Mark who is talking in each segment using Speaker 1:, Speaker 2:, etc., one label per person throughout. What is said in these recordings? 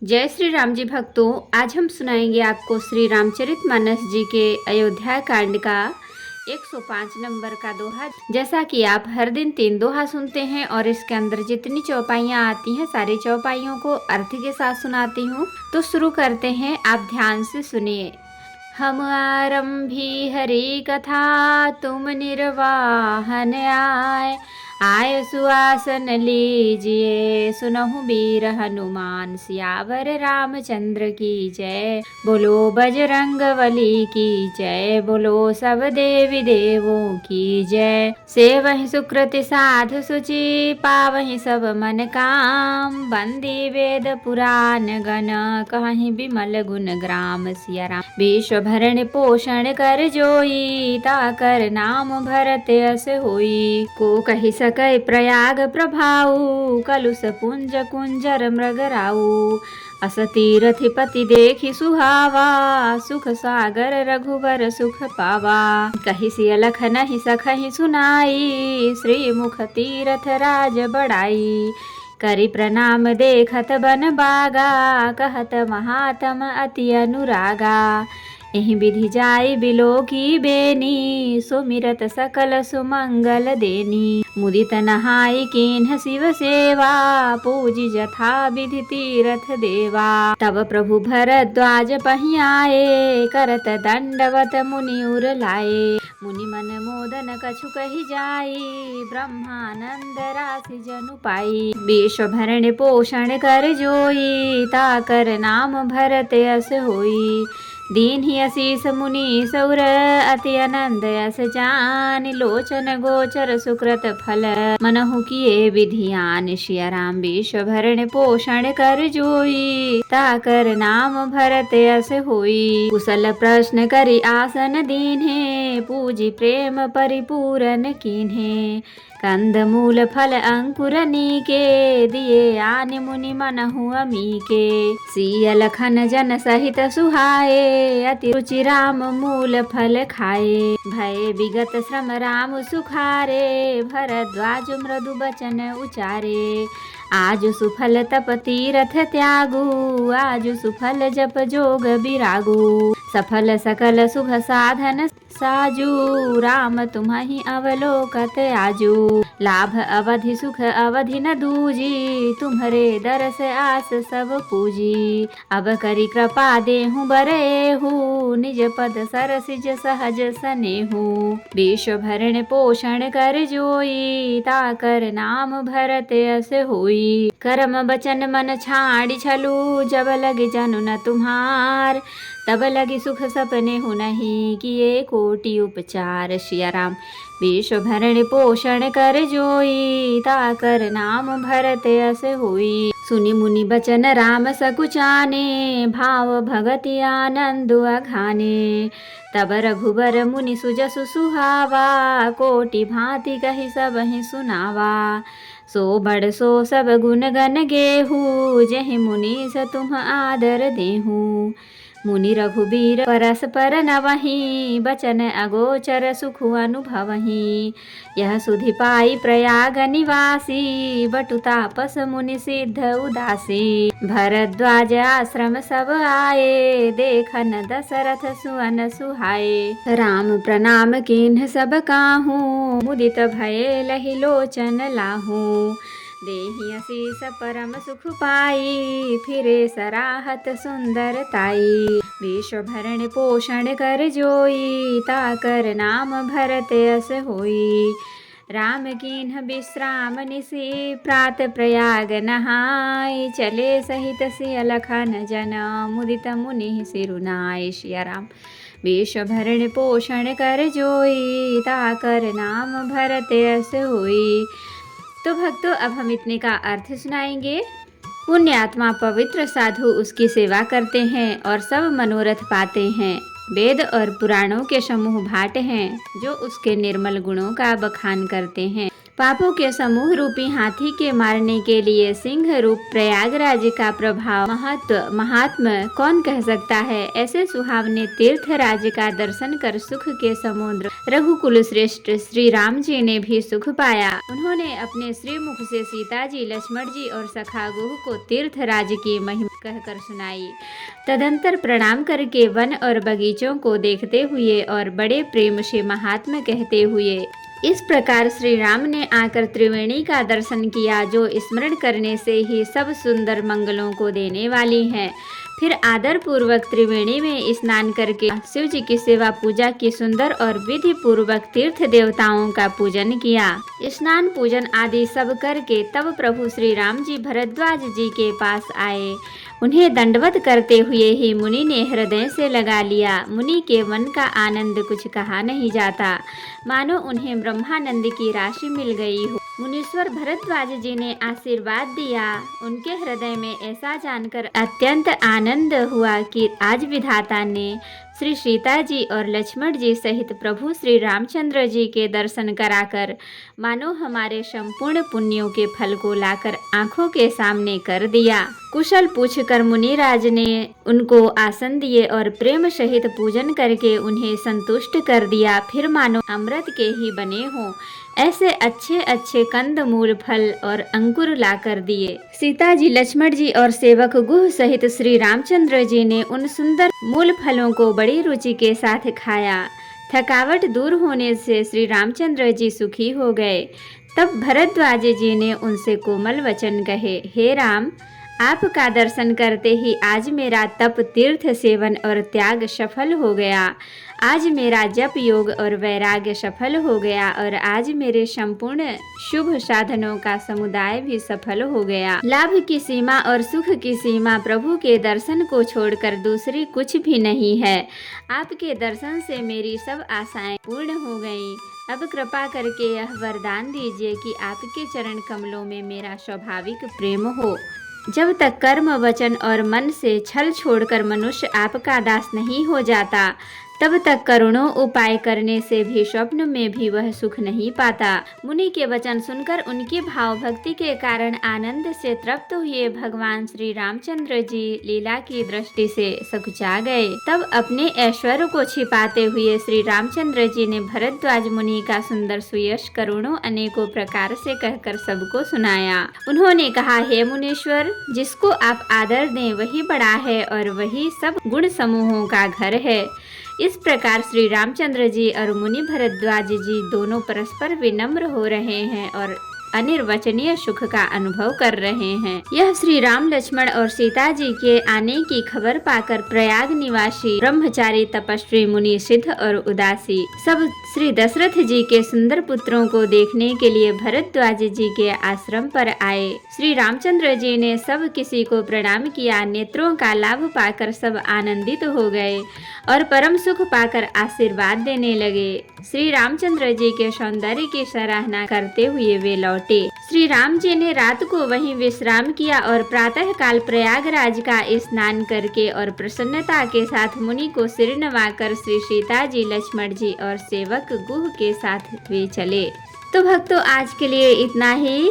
Speaker 1: जय श्री राम जी भक्तों। आज हम सुनाएंगे आपको श्री रामचरितमानस जी के अयोध्या कांड का 105 नंबर का दोहा। जैसा कि आप हर दिन 3 दोहा सुनते हैं और इसके अंदर जितनी चौपाइयाँ आती हैं सारी चौपाइयों को अर्थ के साथ सुनाती हूँ। तो शुरू करते हैं, आप ध्यान से सुनिए। हम आरंभी हरि कथा तुम निर्वाहन आय सुआसन लीजिए सुनहु वीर हनुमान सियावर रामचंद्र की जय। बोलो बजरंग बली की जय, बोलो सब देवी देवों की जय। सेवहि सुकृति साधु सुचि पावहि सब मन काम, बंदी वेद पुराण गण कहि बिमल गुण ग्राम। सिया राम विश्व भरण पोषण कर जोई, ताकर नाम भरत अस होई। को कहि सकै प्रयाग प्रभाऊ, कलुष पुंज कुंजर मृगराऊ। अस तीरथ पति देखि सुहावा, सुख सागर रघुबर सुख पावा। कहि सिय लख नहीं सखहि सुनाई, श्री मुख तीरथ राज बड़ाई। करि प्रणाम देखत बन बागा, कहत महात्म अति अनुरागा। एहि विधि जाई बिलो की बेनी, सुमिरत सकल सुमंगल देनी। मुदित नहाई कीन्ह शिव सेवा, पूजी जथा विधि तीरथ देवा। तब प्रभु भरद्वाज पहि आए, करत दंडवत मुनि उर लाए। मुनि मन मोदन कछु कहि जाई, ब्रह्मानंद राशि जनु पाई। विश्व भरण पोषण कर जोई, ताकर नाम भरत अस होई। दीन ही असीस मुनि सौर अति आनंद यस जान, लोचन गोचर सुकृत फल मनहु किए विधियान। सिया राम विश्व भरण पोषण कर जोई, ताकर नाम भरत अस होई। कुशल प्रश्न करि आसन दीन्हे, पूजी प्रेम परिपूरन कीन्हे। कंद मूल फल अंकुर नीके, दिए आन मुनि मनहु अमीके। सिय लखन जन सहित सुहाए, अति रुचि राम मूल फल खाए। भय विगत श्रम राम सुखारे, भरद्वाज मृदु बचन उचारे। आज सुफल तप तीरथ त्यागु, आज सुफल जप जोग बिरागु। सफल सकल शुभ साधन साजू, राम तुम्हि अवलोकत आजू। लाभ अवधि सुख अवधि न दूजी, तुम्हरे दरस आस सब पूजी। अब करी कृपा देहु बरेहु, निज पद सरसिज सहज सनेहु। विश्व भरण पोषण कर जोई, ताकर नाम भरत अस होई। कर्म बचन मन छाड़ी छलू, जब लगे जनु न तुम्हार। तब लगी सुख सपने हो नहीं, किए कोटि उपचार। सिया राम विश्व भरण पोषण कर जोई, ताकर नाम भरत अस होई। सुनि मुनि बचन राम सकुचाने, भाव भगति आनंद अघाने। तब रघुबर मुनि सुजसु सुहावा, कोटि भांति कहि सबहि सुनावा। सो बड़ सो सब गुण गन गेहू, जहि मुनीस तुम आदर देहू। मुनि रघुबीर परस्पर नवहि, बचन अगोचर सुख अनुभवहि। यह सुधि पाई प्रयाग निवासी, बटु तापस मुनि सिद्ध उदासी। भरद्वाज आश्रम सब आए, देखन दशरथ सुअन सुहाए। राम प्रणाम कीन्ह सब काहू, मुदित भये लहि लोचन लाहू। देहि असीस परम सुख पाई, फिरे सराहत सुंदर ताई। विश्व भरण पोषण कर जोई, ताकर नाम भरत अस होई। राम कीन्ह विश्राम निशि, प्रात प्रयाग नहाय। चले सहित सिय लखन जन, मुदित मुनि सिरुनाय। सिया राम विश्व भरण पोषण कर जोई, ताकर नाम भरत अस होई। तो भक्तों, अब हम इतने का अर्थ सुनाएंगे। पुण्य आत्मा पवित्र साधु उसकी सेवा करते हैं और सब मनोरथ पाते हैं। वेद और पुराणों के समूह भाट हैं, जो उसके निर्मल गुणों का बखान करते हैं। पापों के समूह रूपी हाथी के मारने के लिए सिंह रूप प्रयागराज का प्रभाव महत्व महात्मा कौन कह सकता है। ऐसे सुहावने तीर्थ राज्य का दर्शन कर सुख के समुद्र रघुकुल श्रेष्ठ श्री राम जी ने भी सुख पाया। उन्होंने अपने श्रीमुख से सीता जी, लक्ष्मण जी और सखा गुह को तीर्थ राज्य की महिमा कहकर सुनाई। तदंतर प्रणाम करके वन और बगीचों को देखते हुए और बड़े प्रेम से महात्मा कहते हुए इस प्रकार श्री राम ने आकर त्रिवेणी का दर्शन किया, जो स्मरण करने से ही सब सुंदर मंगलों को देने वाली है। फिर आदर पूर्वक त्रिवेणी में स्नान करके शिव जी की सेवा पूजा की सुंदर और विधि पूर्वक तीर्थ देवताओं का पूजन किया। स्नान पूजन आदि सब करके तब प्रभु श्री राम जी भरद्वाज जी के पास आए। उन्हें दंडवत करते हुए ही मुनि ने हृदय से लगा लिया। मुनि के मन का आनंद कुछ कहा नहीं जाता, मानो उन्हें ब्रह्मानंद की राशि मिल गई हो। मुनीश्वर भरद्वाज जी ने आशीर्वाद दिया। उनके हृदय में ऐसा जानकर अत्यंत आनंद हुआ कि आज विधाता ने श्री सीता जी और लक्ष्मण जी सहित प्रभु श्री रामचंद्र जी के दर्शन कराकर मानो हमारे संपूर्ण पुण्यों के फल को लाकर आंखों के सामने कर दिया। कुशल पूछकर मुनिराज ने उनको आसन दिए और प्रेम सहित पूजन करके उन्हें संतुष्ट कर दिया। फिर मानो अमृत के ही बने हों ऐसे अच्छे अच्छे कंद मूल फल और अंकुर ला कर दिए। सीता जी, लक्ष्मण जी और सेवक गुह सहित श्री रामचंद्र जी ने उन सुंदर मूल फलों को बड़ी रुचि के साथ खाया। थकावट दूर होने से श्री रामचंद्र जी सुखी हो गए। तब भरद्वाज जी ने उनसे कोमल वचन कहे, हे राम, आपका दर्शन करते ही आज मेरा तप, तीर्थ सेवन और त्याग सफल हो गया। आज मेरा जप योग और वैराग्य सफल हो गया और आज मेरे संपूर्ण शुभ साधनों का समुदाय भी सफल हो गया। लाभ की सीमा और सुख की सीमा प्रभु के दर्शन को छोड़कर दूसरी कुछ भी नहीं है। आपके दर्शन से मेरी सब आशाएं पूर्ण हो गईं। अब कृपा करके यह वरदान दीजिए कि आपके चरण कमलों में मेरा स्वाभाविक प्रेम हो। जब तक कर्म, वचन और मन से छल छोड़कर मनुष्य आपका दास नहीं हो जाता, तब तक करोड़ों उपाय करने से भी स्वप्न में भी वह सुख नहीं पाता। मुनि के वचन सुनकर उनकी भाव भक्ति के कारण आनंद से तृप्त हुए भगवान श्री रामचंद्र जी लीला की दृष्टि से सकुचा गए। तब अपने ऐश्वर्य को छिपाते हुए श्री रामचंद्र जी ने भरद्वाज मुनि का सुंदर सुयश करोड़ों अनेकों प्रकार से कहकर सबको सुनाया। उन्होंने कहा, हे मुनीश्वर, जिसको आप आदर दें वही बड़ा है और वही सब गुण समूहों का घर है। इस प्रकार श्री रामचंद्र जी और मुनि भरद्वाज जी दोनों परस्पर विनम्र हो रहे हैं और अनिर्वचनीय सुख का अनुभव कर रहे हैं। यह श्री राम, लक्ष्मण और सीता जी के आने की खबर पाकर प्रयाग निवासी ब्रह्मचारी, तपस्वी, मुनि, सिद्ध और उदासी सब श्री दशरथ जी के सुंदर पुत्रों को देखने के लिए भरद्वाज जी के आश्रम पर आए। श्री रामचंद्र जी ने सब किसी को प्रणाम किया। नेत्रों का लाभ पाकर सब आनंदित हो गए और परम सुख पाकर आशीर्वाद देने लगे। श्री रामचंद्र जी के सौंदर्य की सराहना करते हुए वे लौटे। श्री राम जी ने रात को वहीं विश्राम किया और प्रातः काल प्रयागराज का स्नान करके और प्रसन्नता के साथ मुनि को सिर नवाकर श्री सीता जी, लक्ष्मण जी और सेवक गुह के साथ वे चले। तो भक्तों, आज के लिए इतना ही।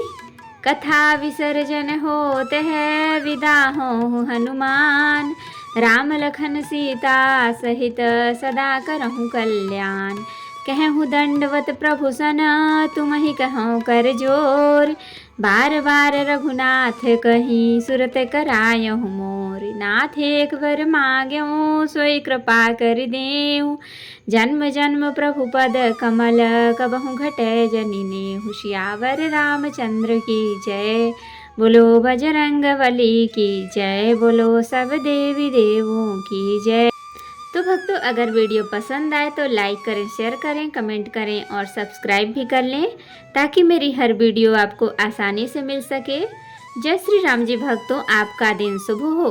Speaker 1: कथा विसर्जन होते है, विदा हो हनुमान। राम लखन सीता सहित सदा करहु कल्याण। कहूँ दंडवत प्रभु सन, तुम ही कहूँ कर जोर। बार बार रघुनाथ कहीं, सुरत करायहु मोर। नाथ एक वर मांग्यऊ, सोई कृपा कर देऊ। जन्म जन्म प्रभु पद कमल, कबहु घटै जनि नेहु। सियावर रामचंद्र की जय, बोलो बजरंग बली की जय, बोलो सब देवी देवों की जय। तो भक्तों, अगर वीडियो पसंद आए तो लाइक करें, शेयर करें, कमेंट करें और सब्सक्राइब भी कर लें, ताकि मेरी हर वीडियो आपको आसानी से मिल सके। जय श्री राम जी भक्तों, आपका दिन शुभ हो।